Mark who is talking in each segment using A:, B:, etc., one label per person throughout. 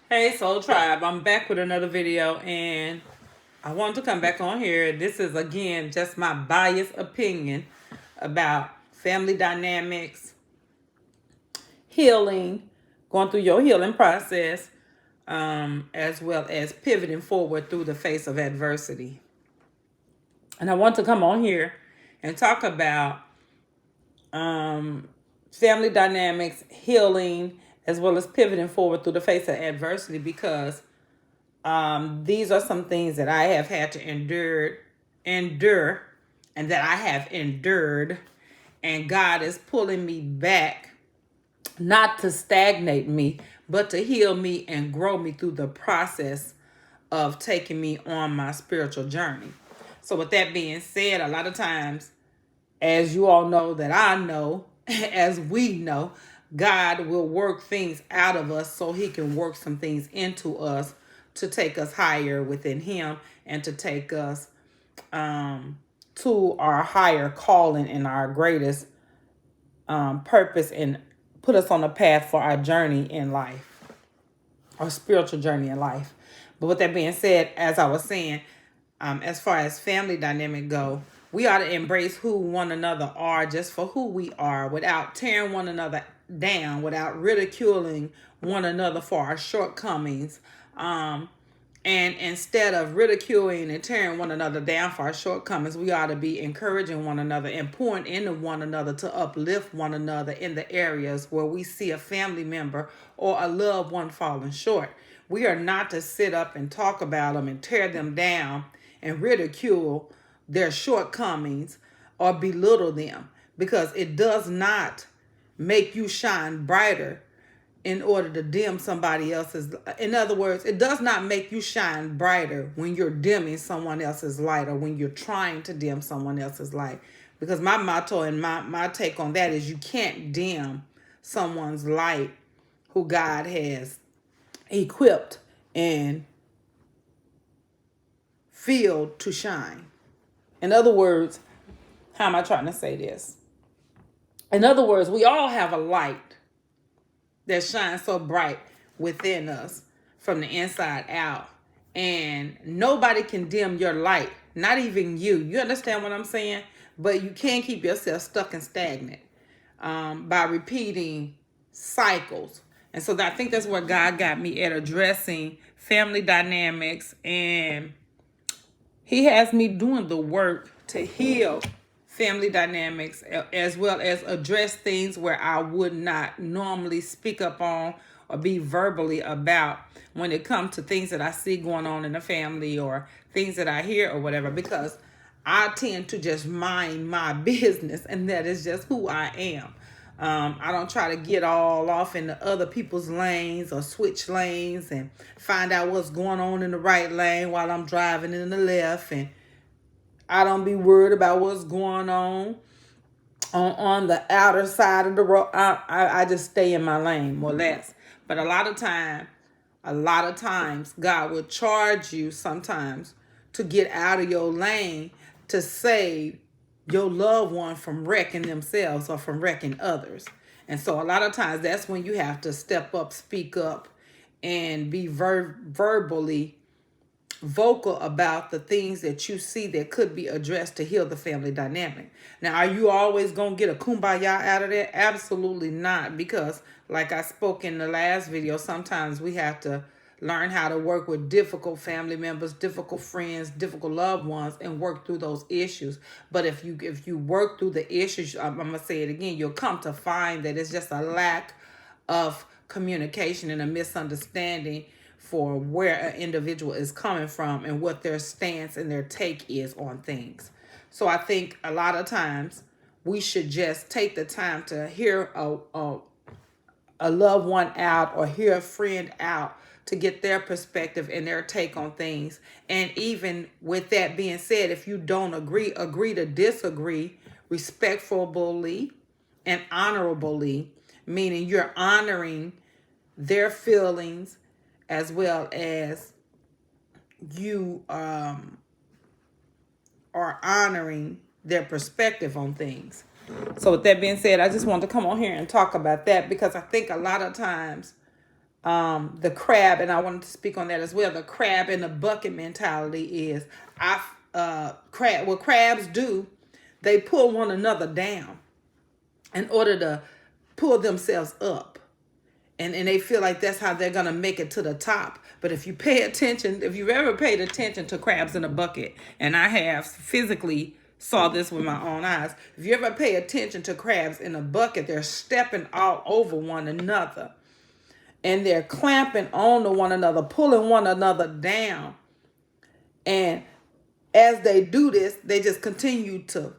A: Hey Soul Tribe, I'm back with another video and I want to come back on here. This is again just my biased opinion about family dynamics, healing, going through your healing process, as well as pivoting forward through the face of adversity. And I want to come on here and talk about family dynamics, healing, as well as pivoting forward through the face of adversity because these are some things that I have had to endure, and that I have endured, and God is pulling me back, not to stagnate me, but to heal me and grow me through the process of taking me on my spiritual journey. So, with that being said, a lot of times, as you all know, that I know, as we know, God will work things out of us so he can work some things into us to take us higher within him and to take us to our higher calling and our greatest purpose, and put us on a path for our journey in life, our spiritual journey in life. But with that being said, as I was saying, as far as family dynamic go, we ought to embrace who one another are just for who we are, without tearing one another down, without ridiculing one another for our shortcomings. And instead of ridiculing and tearing one another down for our shortcomings, we ought to be encouraging one another and pouring into one another to uplift one another in the areas where we see a family member or a loved one falling short. We are not to sit up and talk about them and tear them down and ridicule their shortcomings or belittle them, because it does not make you shine brighter in order to dim somebody else's. In other words, it does not make you shine brighter when you're dimming someone else's light, or when you're trying to dim someone else's light. Because my motto and my take on that is, you can't dim someone's light who God has equipped and filled to shine. In other words, how am I trying to say this? In other words, we all have a light that shines so bright within us from the inside out. And nobody can dim your light, not even you. You understand what I'm saying? But you can't keep yourself stuck and stagnant by repeating cycles. And so I think that's where God got me at, addressing family dynamics. And he has me doing the work to heal family dynamics, as well as address things where I would not normally speak up on or be verbally about, when it comes to things that I see going on in the family or things that I hear or whatever, because I tend to just mind my business, and that is just who I am. I don't try to get all off into other people's lanes or switch lanes and find out what's going on in the right lane while I'm driving in the left. And I don't be worried about what's going on the outer side of the road. I just stay in my lane, more or less. But a lot of times, God will charge you sometimes to get out of your lane to save your loved one from wrecking themselves or from wrecking others. And so a lot of times that's when you have to step up, speak up, and be verbally vocal about the things that you see that could be addressed to heal the family dynamic. Now, are you always going to get a kumbaya out of that? Absolutely not. Because like I spoke in the last video, sometimes we have to learn how to work with difficult family members, difficult friends, difficult loved ones, and work through those issues. But if you work through the issues, I'm going to say it again, you'll come to find that it's just a lack of communication and a misunderstanding for where an individual is coming from and what their stance and their take is on things. So I think a lot of times we should just take the time to hear a loved one out, or hear a friend out, to get their perspective and their take on things. And even with that being said, if you don't agree to disagree respectfully and honorably, meaning you're honoring their feelings as well as you are honoring their perspective on things. So with that being said, I just want to come on here and talk about that, because I think a lot of times the crab, and I wanted to speak on that as well. The crab in the bucket mentality is what crabs do, they pull one another down in order to pull themselves up. And they feel like that's how they're gonna make it to the top. But if you pay attention, if you've ever paid attention to crabs in a bucket, and I have physically saw this with my own eyes, if you ever pay attention to crabs in a bucket, they're stepping all over one another. And they're clamping on to one another, pulling one another down. And as they do this, they just continue to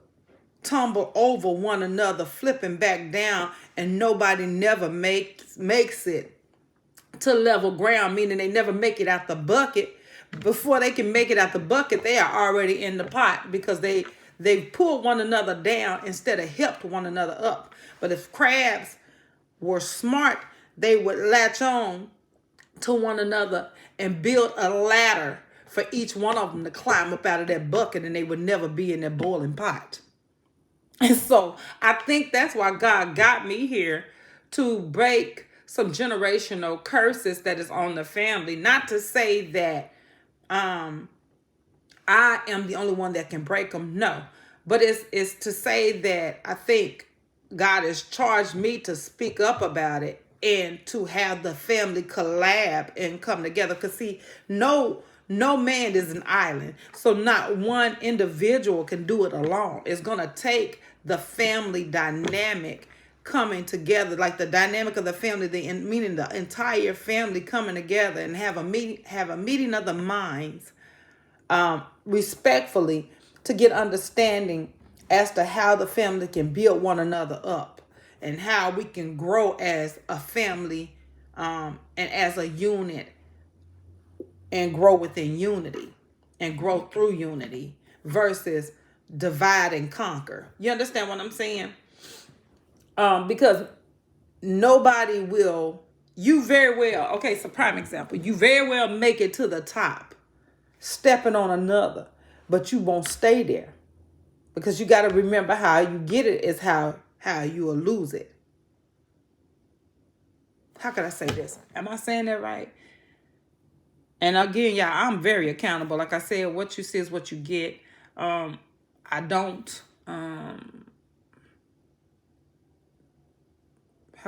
A: tumble over one another, flipping back down, and nobody never makes it to level ground, meaning they never make it out the bucket. Before they can make it out the bucket, they are already in the pot because they pulled one another down instead of helped one another up. But if crabs were smart, they would latch on to one another and build a ladder for each one of them to climb up out of that bucket, and they would never be in that boiling pot. And so I think that's why God got me here, to break some generational curses that is on the family. Not to say that I am the only one that can break them. No. But it's to say that I think God has charged me to speak up about it and to have the family collab and come together. Because see, no man is an island. So not one individual can do it alone. It's going to take the family dynamic coming together, like the dynamic of the family, meaning the entire family coming together and have a meeting of the minds, respectfully, to get understanding as to how the family can build one another up and how we can grow as a family, and as a unit, and grow within unity and grow through unity versus divide and conquer. You understand what I'm saying? Because nobody will, you very well, okay, so prime example, you very well make it to the top, stepping on another, but you won't stay there. Because you got to remember, how you get it is how you will lose it. How can I say this? Am I saying that right? And again, y'all, I'm very accountable. Like I said, what you see is what you get. I don't, how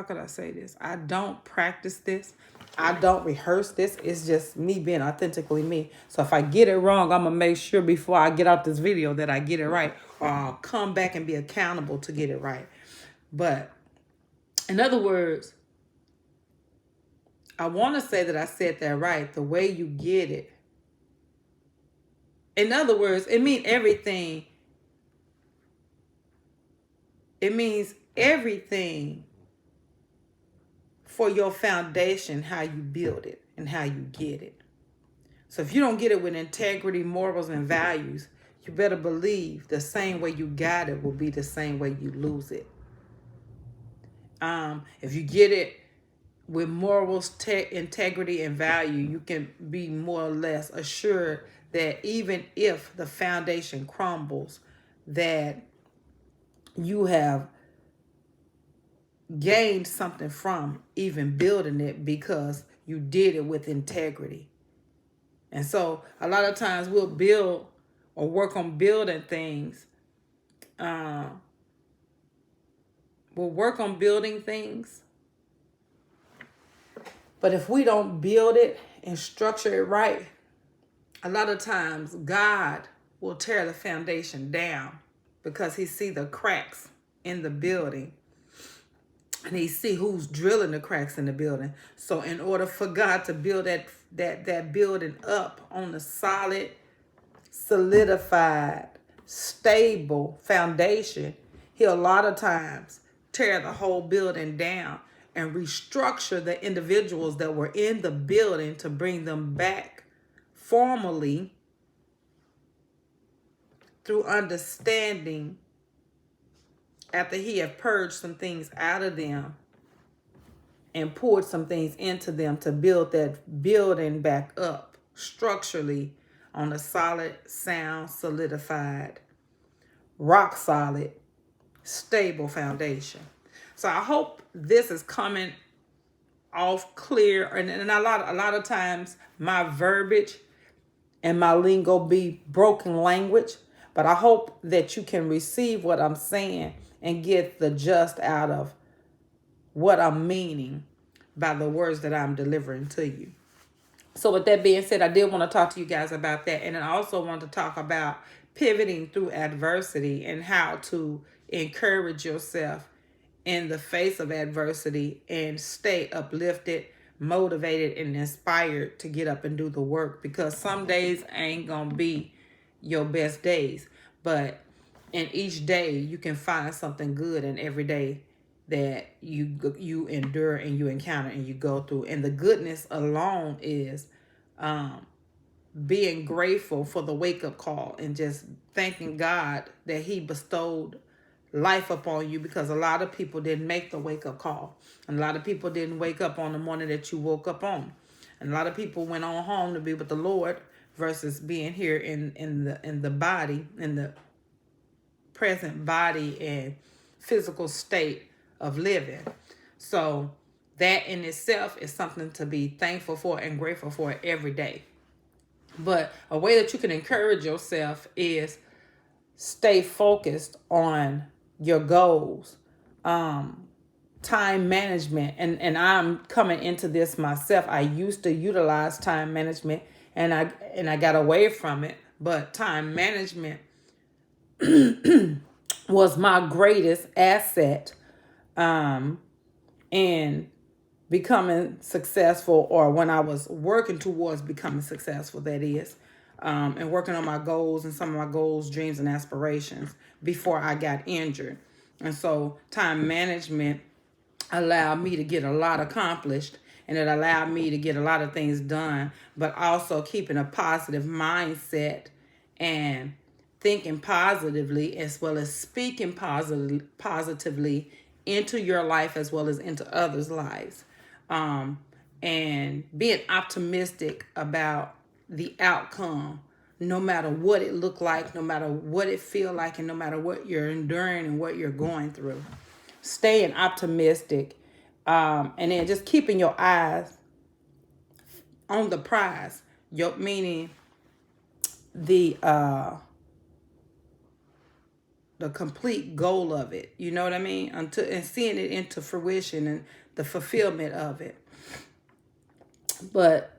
A: could I say this? I don't practice this. I don't rehearse this. It's just me being authentically me. So if I get it wrong, I'm going to make sure before I get out this video that I get it right. Or I'll come back and be accountable to get it right. But in other words, I want to say that I said that right. The way you get it. In other words, it means everything. It means everything for your foundation, how you build it and how you get it. So if you don't get it with integrity, morals, and values, you better believe the same way you got it will be the same way you lose it. If you get it with morals, integrity, and value, you can be more or less assured that even if the foundation crumbles, that you have gained something from even building it because you did it with integrity. And so a lot of times we'll build or work on building things. We'll work on building things. But if we don't build it and structure it right, a lot of times God will tear the foundation down because he see the cracks in the building. And he see who's drilling the cracks in the building. So in order for God to build that building up on a solid, solidified, stable foundation, he'll a lot of times tear the whole building down and restructure the individuals that were in the building to bring them back formally through understanding, after he had purged some things out of them and poured some things into them to build that building back up structurally on a solid, sound, solidified, rock solid, stable foundation. So I hope this is coming off clear, and a lot of times my verbiage and my lingo be broken language, but I hope that you can receive what I'm saying and get the just out of what I'm meaning by the words that I'm delivering to you. So with that being said, I did want to talk to you guys about that. And I also want to talk about pivoting through adversity and how to encourage yourself in the face of adversity and stay uplifted, motivated, and inspired to get up and do the work, because some days ain't gonna be your best days, but in each day you can find something good in every day that you endure and you encounter and you go through. And the goodness alone is being grateful for the wake up call and just thanking God that He bestowed life upon you, because a lot of people didn't make the wake up call. And a lot of people didn't wake up on the morning that you woke up on. And a lot of people went on home to be with the Lord versus being here in the body, in the present body and physical state of living. So that in itself is something to be thankful for and grateful for every day. But a way that you can encourage yourself is stay focused on your goals, time management. And I'm coming into this myself. I used to utilize time management and I got away from it. But time management was my greatest asset in becoming successful, or when I was working towards becoming successful, that is, and working on my goals and some of my goals, dreams, and aspirations before I got injured. And so time management allowed me to get a lot accomplished, and it allowed me to get a lot of things done, but also keeping a positive mindset and thinking positively, as well as speaking positively into your life as well as into others' lives. And being optimistic about the outcome, no matter what it looked like, no matter what it feel like, and no matter what you're enduring and what you're going through. Staying optimistic, and then just keeping your eyes on the prize. Meaning the complete goal of it. You know what I mean? And seeing it into fruition and the fulfillment of it. But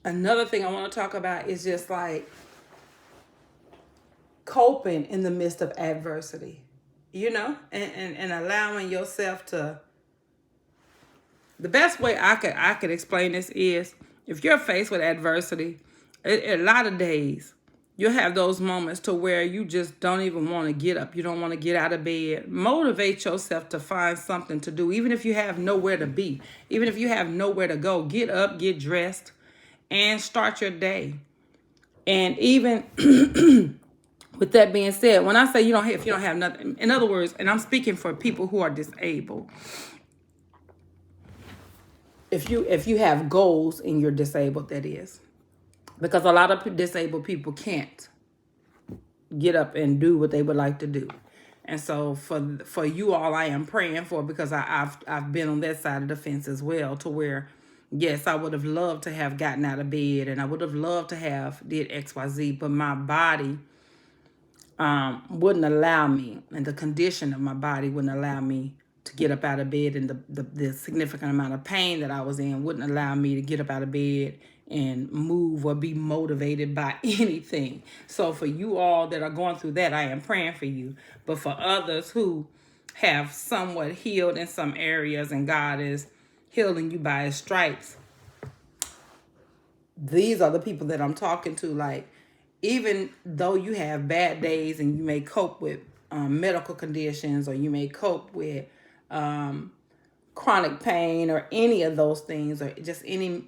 A: another thing I want to talk about is just like coping in the midst of adversity, and allowing yourself to. The best way I could explain this is, if you're faced with adversity, a lot of days you'll have those moments to where you just don't even want to get up. You don't want to get out of bed. Motivate yourself to find something to do, even if you have nowhere to be, even if you have nowhere to go. Get up, get dressed, and start your day. And even with that being said, when I say if you don't have nothing, in other words, and I'm speaking for people who are disabled. If you have goals and you're disabled, that is. Because a lot of disabled people can't get up and do what they would like to do. And so for you all, I am praying for, because I've been on that side of the fence as well, to where, yes, I would have loved to have gotten out of bed and I would have loved to have did XYZ, but my body wouldn't allow me, and the condition of my body wouldn't allow me to get up out of bed, and the significant amount of pain that I was in wouldn't allow me to get up out of bed and move or be motivated by anything. So for you all that are going through that, I am praying for you. But for others who have somewhat healed in some areas and God is healing you by His stripes, these are the people that I'm talking to. Like, even though you have bad days and you may cope with medical conditions, or you may cope with chronic pain or any of those things, or just any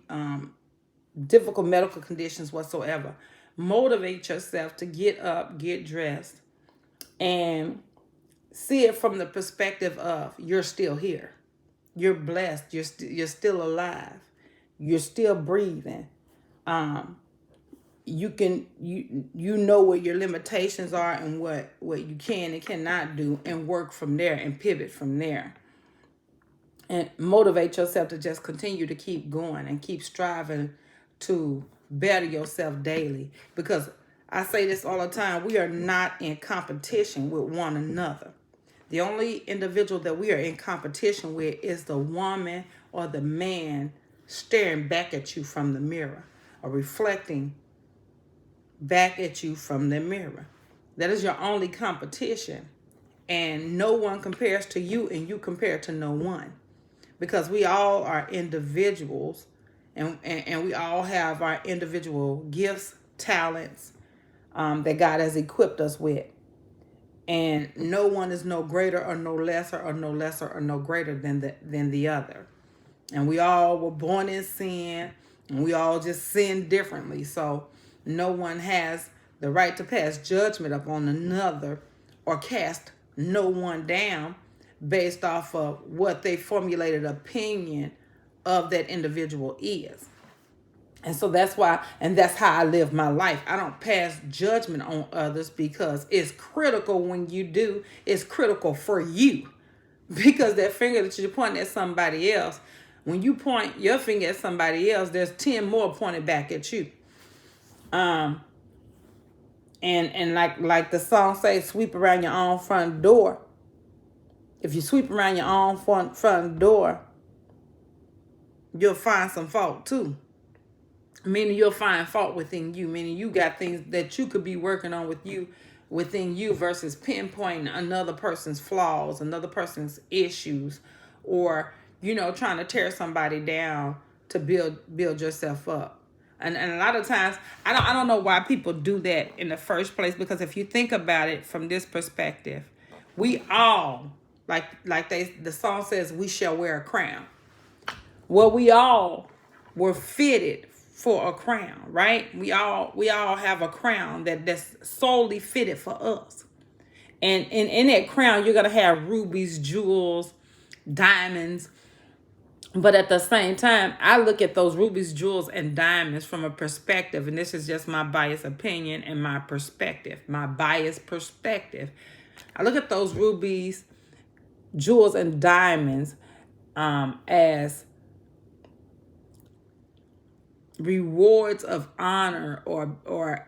A: difficult medical conditions whatsoever, motivate yourself to get up, get dressed, and see it from the perspective of you're still here. You're blessed. You're still alive. You're still breathing. You can you know what your limitations are and what you can and cannot do, and work from there and pivot from there. and motivate yourself to just continue to keep going and keep striving to better yourself daily. Because I say this all the time, we are not in competition with one another. The only individual that we are in competition with is the woman or the man staring back at you from the mirror, or reflecting back at you from the mirror. That is your only competition. And no one compares to you, and you compare to no one. Because we all are individuals, and we all have our individual gifts, talents, that God has equipped us with. And no one is no greater or no lesser or no lesser or no greater than the other. And we all were born in sin, and we all just sin differently. So no one has the right to pass judgment upon another or cast no one down based off of what they formulated opinion of that individual is. And so that's why, and that's how I live my life. I don't pass judgment on others, because it's critical when you do. It's critical for you, because that finger that you're pointing at somebody else, when you point your finger at somebody else, there's 10 more pointed back at you. And like the song says, sweep around your own front door. If you sweep around your own front door, you'll find some fault too. Meaning you'll find fault within you. Meaning you got things that you could be working on within you versus pinpointing another person's flaws, another person's issues, or trying to tear somebody down to build yourself up. And a lot of times I don't know why people do that in the first place, because if you think about it from this perspective, we all, the song says, we shall wear a crown. Well, we all were fitted for a crown, right? We all have a crown that's solely fitted for us. And in that crown, you're going to have rubies, jewels, diamonds. But at the same time, I look at those rubies, jewels, and diamonds from a perspective, and this is just my biased opinion and my biased perspective. I look at those rubies, jewels, and diamonds as rewards of honor, or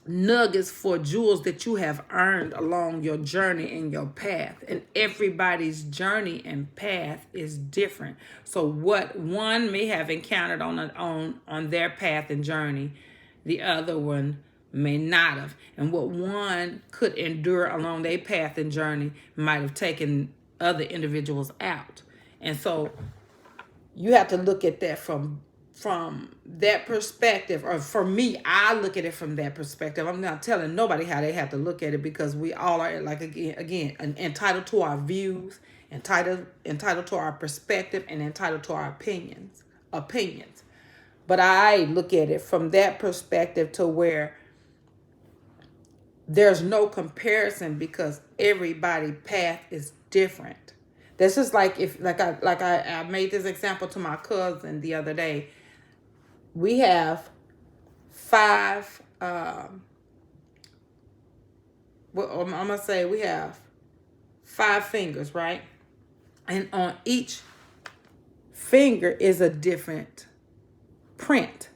A: nuggets for jewels that you have earned along your journey and your path. And everybody's journey and path is different. So what one may have encountered on their path and journey, the other one may not have. And what one could endure along their path and journey might have taken other individuals out. And so you have to look at that from that perspective. Or for me, I look at it from that perspective. I'm not telling nobody how they have to look at it, because we all are, like, again entitled to our views, entitled to our perspective, and entitled to our opinions. But I look at it from that perspective, to where there's no comparison, because everybody's path is different. That's just like I made this example to my cousin the other day. We have 5. I'm gonna say we have 5 fingers, right? And on each finger is a different print.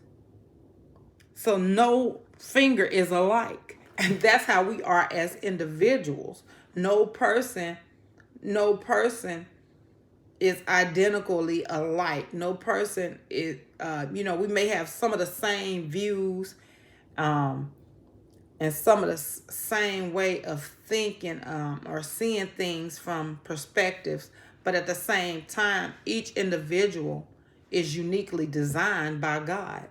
A: So no finger is alike, and that's how we are as individuals. No person is identically alike. No person is, we may have some of the same views, and some of the same way of thinking, or seeing things from perspectives, but at the same time, each individual is uniquely designed by God.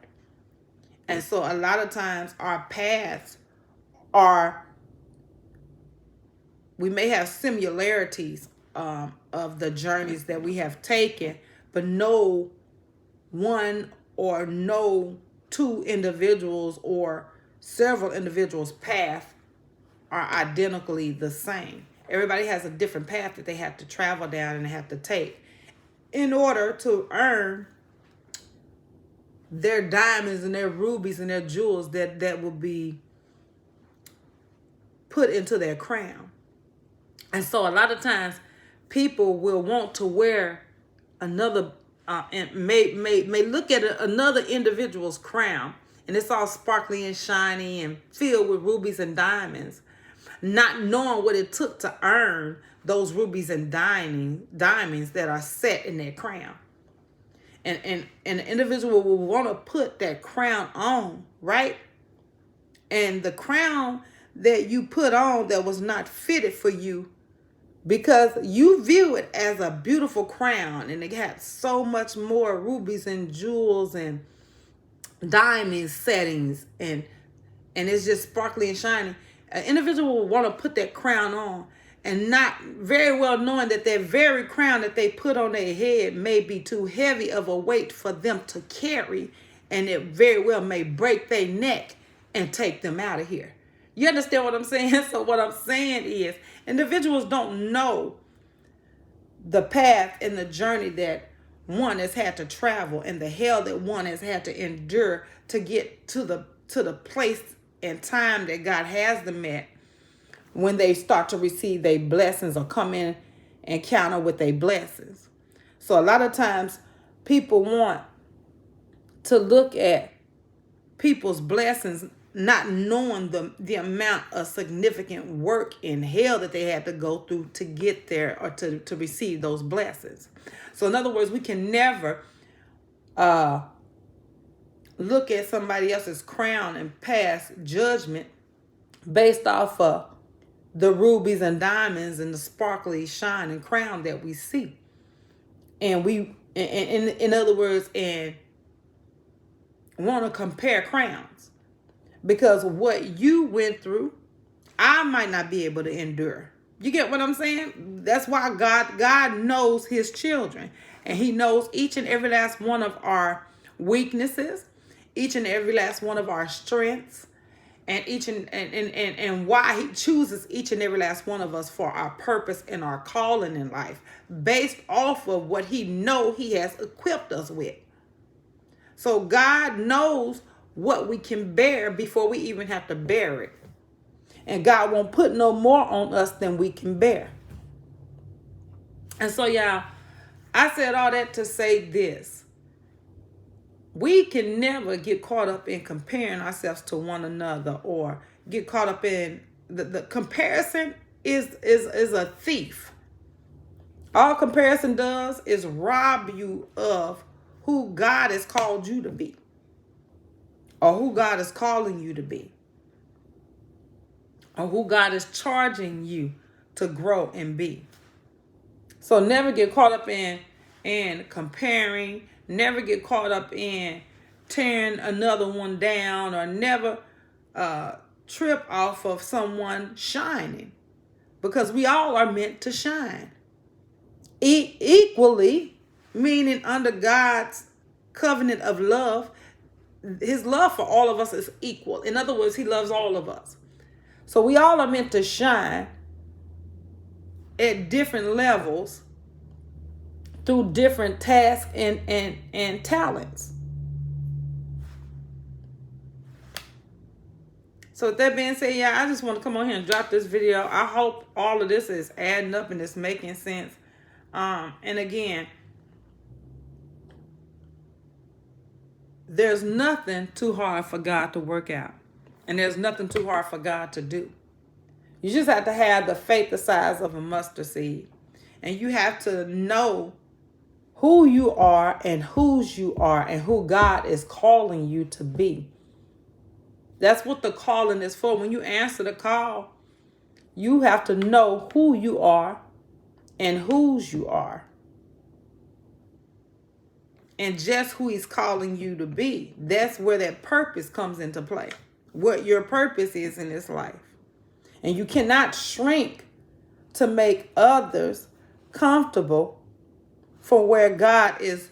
A: And so a lot of times our paths we may have similarities of the journeys that we have taken, but no one or no two individuals or several individuals' path are identically the same. Everybody has a different path that they have to travel down and they have to take in order to earn their diamonds and their rubies and their jewels that will be put into their crown. And so a lot of times people will want to wear another and may look at another individual's crown, and it's all sparkly and shiny and filled with rubies and diamonds, not knowing what it took to earn those rubies and diamonds that are set in that crown. And an individual will want to put that crown on, right? And the crown that you put on that was not fitted for you, because you view it as a beautiful crown and it had so much more rubies and jewels and diamond settings, and it's just sparkly and shiny. An individual will want to put that crown on, and not very well knowing that that very crown that they put on their head may be too heavy of a weight for them to carry, and it very well may break their neck and take them out of here. You understand what I'm saying? So what I'm saying is, individuals don't know the path and the journey that one has had to travel, and the hell that one has had to endure to get to the place and time that God has them at when they start to receive their blessings or come in encounter with their blessings. So a lot of times people want to look at people's blessings not knowing the amount of significant work and hell that they had to go through to get there or to receive those blessings. So in other words, we can never look at somebody else's crown and pass judgment based off of the rubies and diamonds and the sparkly shining crown that we see. And we, in other words, and want to compare crowns. Because what you went through, I might not be able to endure. You get what I'm saying? That's why God knows his children. And he knows each and every last one of our weaknesses, each and every last one of our strengths, and and why he chooses each and every last one of us for our purpose and our calling in life, based off of what he know he has equipped us with. So God knows what we can bear before we even have to bear it. And God won't put no more on us than we can bear. And so, y'all, I said all that to say this. We can never get caught up in comparing ourselves to one another, or get caught up in the comparison is a thief. All comparison does is rob you of who God has called you to be, or who God is calling you to be, or who God is charging you to grow and be. So never get caught up in comparing. Never get caught up in tearing another one down, or never trip off of someone shining, because we all are meant to shine. Equally, meaning under God's covenant of love, his love for all of us is equal. In other words, he loves all of us. So we all are meant to shine at different levels through different tasks and talents. So with that being said, yeah, I just want to come on here and drop this video. I hope all of this is adding up and it's making sense. And again, there's nothing too hard for God to work out. And there's nothing too hard for God to do. You just have to have the faith the size of a mustard seed. And you have to know who you are and whose you are and who God is calling you to be. That's what the calling is for. When you answer the call, you have to know who you are and whose you are, and just who he's calling you to be. That's where that purpose comes into play. What your purpose is in this life. And you cannot shrink to make others comfortable for where God is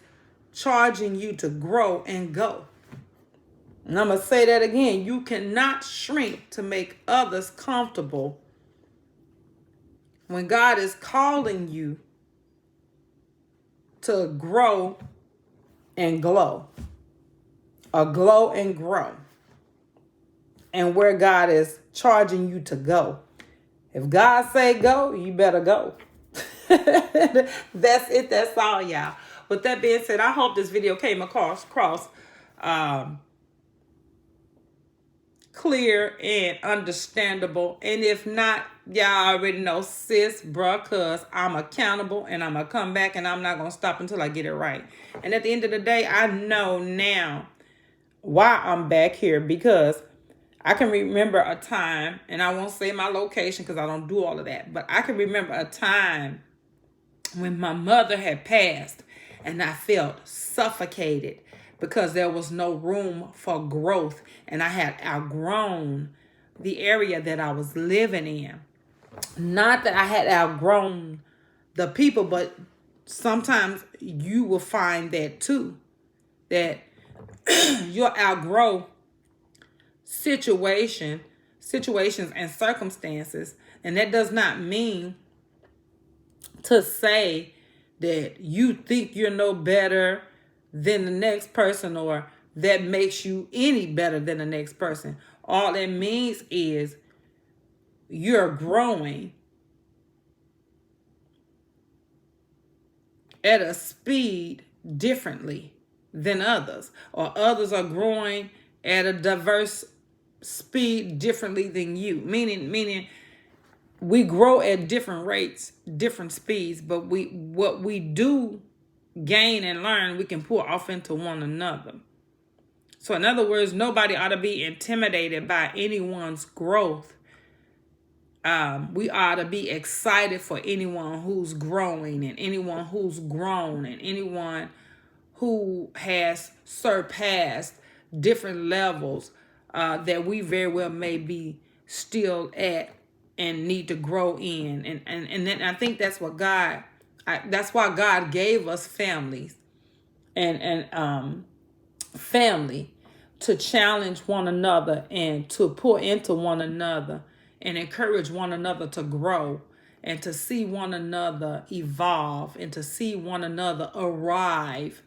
A: charging you to grow and go. And I'm going to say that again. You cannot shrink to make others comfortable when God is calling you to grow and glow, or glow and grow, and where God is charging you to go. If God say go, you better go. That's it. That's all, y'all. With that being said, I hope this video came across um, clear and understandable. And if not, y'all already know, sis, bruh, cuz I'm accountable and I'm going to come back and I'm not going to stop until I get it right. And at the end of the day, I know now why I'm back here, because I can remember a time, and I won't say my location because I don't do all of that, but I can remember a time when my mother had passed and I felt suffocated because there was no room for growth and I had outgrown the area that I was living in. Not that I had outgrown the people, but sometimes you will find that too, that you'll outgrow situations and circumstances. And that does not mean to say that you think you're no better than the next person, or that makes you any better than the next person. All it means is you're growing at a speed differently than others, or others are growing at a diverse speed differently than you. Meaning we grow at different rates, different speeds, but what we do gain and learn, we can pour off into one another. So in other words, nobody ought to be intimidated by anyone's growth. We ought to be excited for anyone who's growing, and anyone who's grown, and anyone who has surpassed different levels that we very well may be still at and need to grow in. And then I think that's what that's why God gave us families and family, to challenge one another and to pour into one another and encourage one another to grow, and to see one another evolve, and to see one another arrive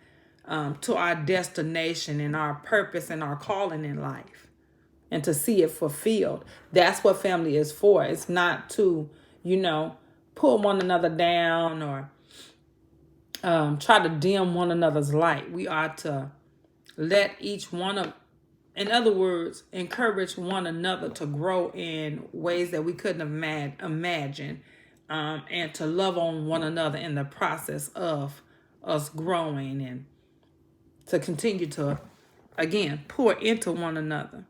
A: to our destination and our purpose and our calling in life, and to see it fulfilled. That's what family is for. It's not to, pull one another down or try to dim one another's light. We are to let each one of, in other words, encourage one another to grow in ways that we couldn't imagine, and to love on one another in the process of us growing, and to continue to, again, pour into one another.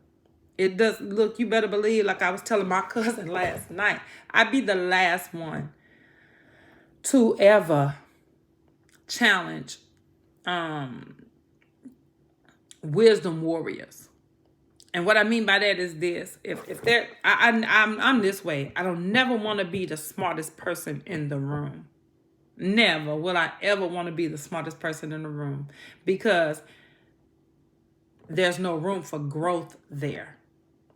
A: It does, look, you better believe, like I was telling my cousin last night, I'd be the last one to ever challenge wisdom warriors. And what I mean by that is this: if they're, I'm this way. I don't never want to be the smartest person in the room. Never will I ever want to be the smartest person in the room, because there's no room for growth there.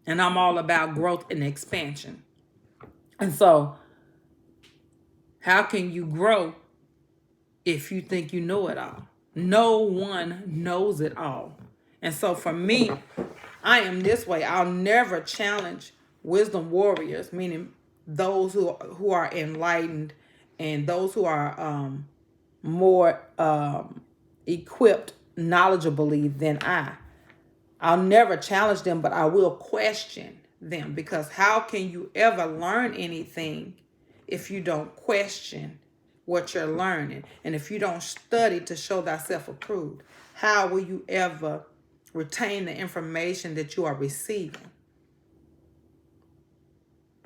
A: And I'm all about growth and expansion. And so, how can you grow if you think you know it all? No one knows it all. And so for me, I am this way. I'll never challenge wisdom warriors, meaning those who are enlightened and those who are more equipped knowledgeably than I. I'll never challenge them, but I will question them, because how can you ever learn anything if you don't question what you're learning? And if you don't study to show thyself approved, how will you ever retain the information that you are receiving?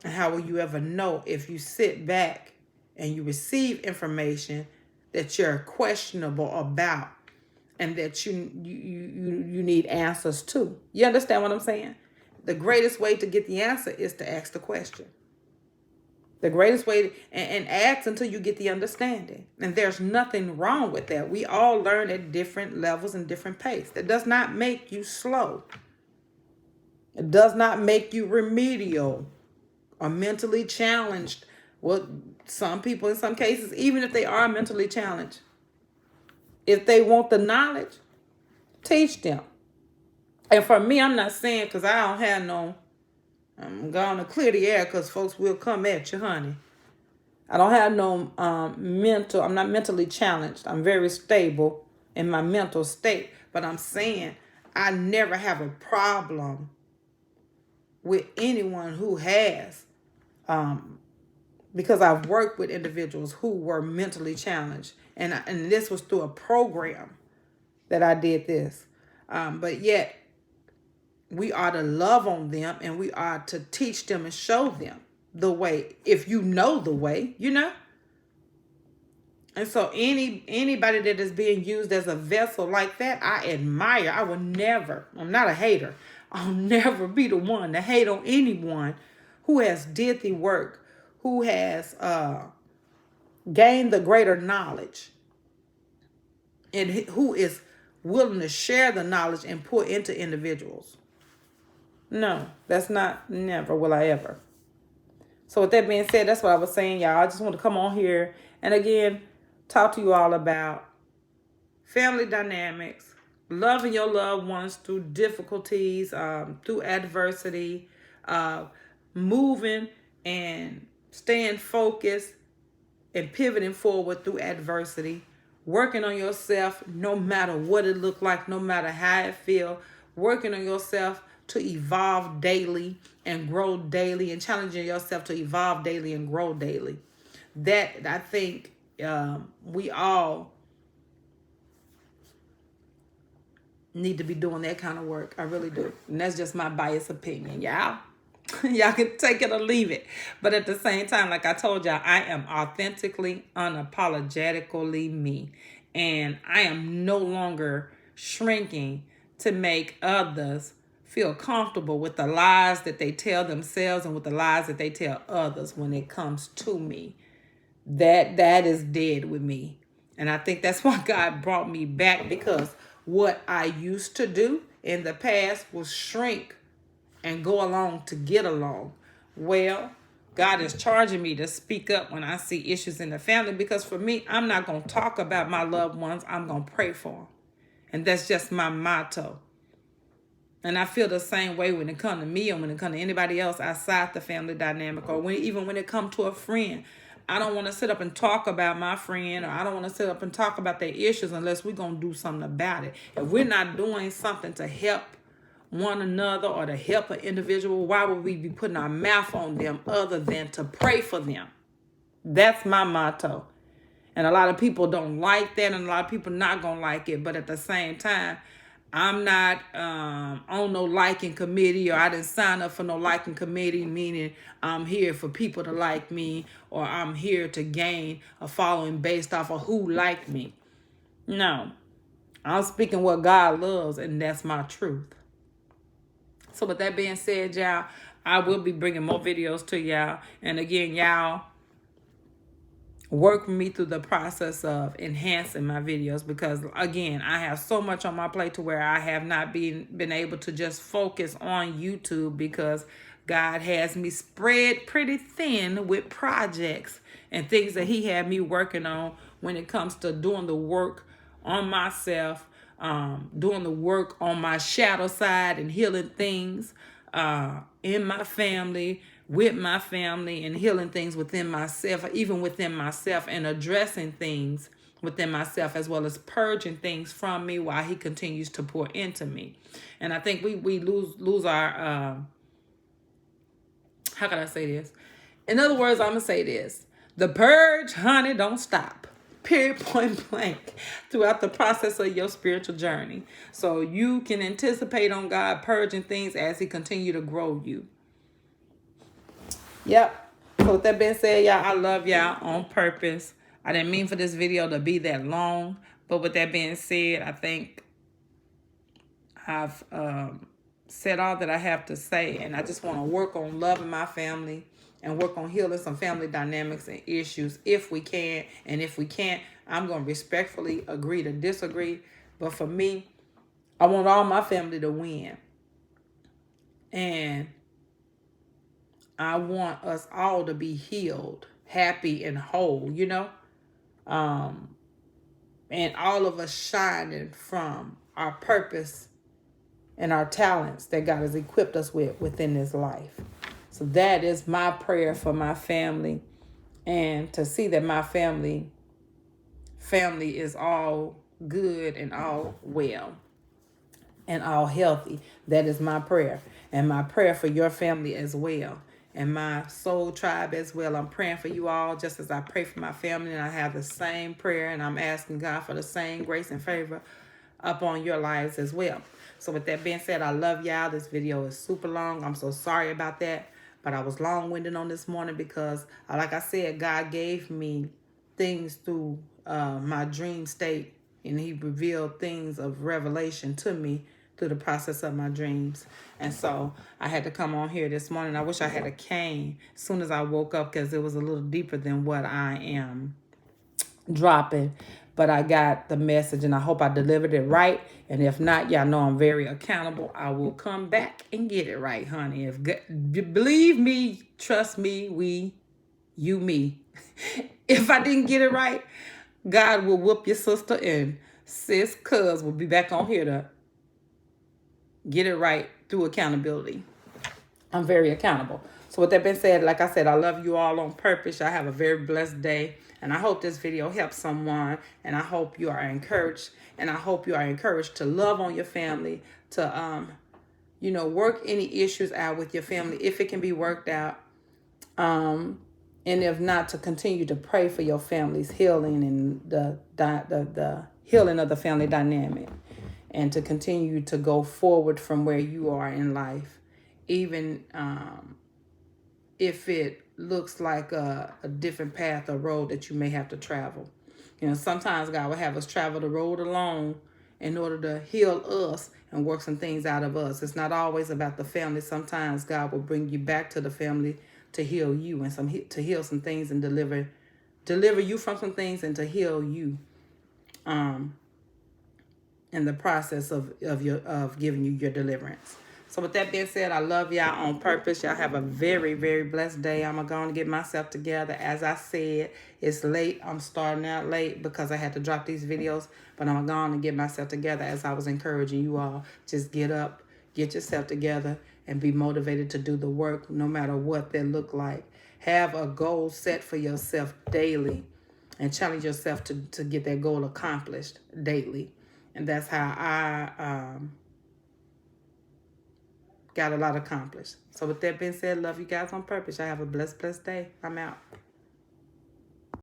A: And how will you ever know if you sit back and you receive information that you're questionable about and that you need answers to? You understand what I'm saying? The greatest way to get the answer is to ask the question. The greatest way, and ask until you get the understanding. And there's nothing wrong with that. We all learn at different levels and different pace. That does not make you slow. It does not make you remedial or mentally challenged. Well, some people, in some cases, even if they are mentally challenged, if they want the knowledge, teach them. And for me, I'm not saying, because I don't have no, I'm going to clear the air because folks will come at you, honey. I don't have no I'm not mentally challenged. I'm very stable in my mental state. But I'm saying I never have a problem with anyone who has, because I've worked with individuals who were mentally challenged. And this was through a program that I did this. But yet, we are to love on them, and we are to teach them and show them the way, if you know the way, And so anybody that is being used as a vessel like that, I admire. I will never, I'm not a hater. I'll never be the one to hate on anyone who has did the work, who has gained the greater knowledge, and who is willing to share the knowledge and pour into individuals. No, that's not, never will I ever. So with that being said, that's what I was saying, y'all. I just want to come on here and again talk to you all about family dynamics, loving your loved ones through difficulties, through adversity, moving and staying focused and pivoting forward through adversity, working on yourself no matter what it looked like, no matter how it feel, working on yourself to evolve daily and grow daily, and challenging yourself to evolve daily and grow daily. That, I think, we all need to be doing that kind of work. I really do. And that's just my biased opinion, y'all. Y'all can take it or leave it. But at the same time, like I told y'all, I am authentically, unapologetically me. And I am no longer shrinking to make others feel comfortable with the lies that they tell themselves and with the lies that they tell others when it comes to me. That is dead with me. And I think that's why God brought me back, because what I used to do in the past was shrink and go along to get along. Well, God is charging me to speak up when I see issues in the family, because for me, I'm not going to talk about my loved ones. I'm going to pray for them. And that's just my motto. And I feel the same way when it comes to me, or when it comes to anybody else outside the family dynamic, or even when it comes to a friend. I don't want to sit up and talk about my friend, or I don't want to sit up and talk about their issues unless we're going to do something about it. If we're not doing something to help one another or to help an individual, why would we be putting our mouth on them other than to pray for them? That's my motto. And a lot of people don't like that, and a lot of people not going to like it. But at the same time, I'm not on no liking committee, or I didn't sign up for no liking committee, meaning I'm here for people to like me, or I'm here to gain a following based off of who liked me. No, I'm speaking what God loves, and that's my truth. So with that being said, y'all, I will be bringing more videos to y'all. And again, y'all, work with me through the process of enhancing my videos, because again, I have so much on my plate to where I have not been able to just focus on YouTube, because God has me spread pretty thin with projects and things that he had me working on when it comes to doing the work on myself, doing the work on my shadow side and healing things in my family, with my family, and healing things within myself, even within myself, and addressing things within myself, as well as purging things from me while he continues to pour into me. And I think we lose our how can I say this? In other words, I'm gonna say this: the purge, honey, don't stop. Period, point blank, throughout the process of your spiritual journey. So you can anticipate on God purging things as he continue to grow you. Yep. So with that being said, y'all, I love y'all on purpose. I didn't mean for this video to be that long, but with that being said, I think I've said all that I have to say, and I just want to work on loving my family and work on healing some family dynamics and issues if we can. And if we can't, I'm going to respectfully agree to disagree. But for me, I want all my family to win. And I want us all to be healed, happy, and whole, and all of us shining from our purpose and our talents that God has equipped us with within this life. So that is my prayer for my family and to see that my family is all good and all well and all healthy. That is my prayer, and my prayer for your family as well, and my soul tribe as well. I'm praying for you all just as I pray for my family, and I have the same prayer, and I'm asking God for the same grace and favor upon your lives as well. So with that being said, I love y'all. This video is super long. I'm so sorry about that, but I was long-winded on this morning because, like I said, God gave me things through my dream state, and he revealed things of revelation to me through the process of my dreams. And so I had to come on here this morning. I wish I had a cane as soon as I woke up because it was a little deeper than what I am dropping, but I got the message and I hope I delivered it right. And if not, y'all know I'm very accountable. I will come back and get it right, honey. If believe me, trust me, me. If I didn't get it right, God will whoop your sister, and sis cuz will be back on here to get it right through accountability. I'm very accountable. So with that being said, like I said, I love you all on purpose. I have a very blessed day. And I hope this video helps someone. And I hope you are encouraged. And I hope you are encouraged to love on your family. To, work any issues out with your family if it can be worked out. And if not, to continue to pray for your family's healing and the healing of the family dynamic. And to continue to go forward from where you are in life. Even if it looks like a different path or road that you may have to travel. Sometimes God will have us travel the road alone in order to heal us and work some things out of us. It's not always about the family. Sometimes God will bring you back to the family to heal you and to heal some things and deliver you from some things and to heal you in the process of giving you your deliverance. So with that being said, I love y'all on purpose. Y'all have a very, very blessed day. I'm going to get myself together. As I said, it's late. I'm starting out late because I had to drop these videos. But I'm going to get myself together as I was encouraging you all. Just get up, get yourself together, and be motivated to do the work no matter what that look like. Have a goal set for yourself daily and challenge yourself to get that goal accomplished daily. And that's how I got a lot accomplished. So with that being said, love you guys on purpose. Y'all have a blessed, blessed day. I'm out.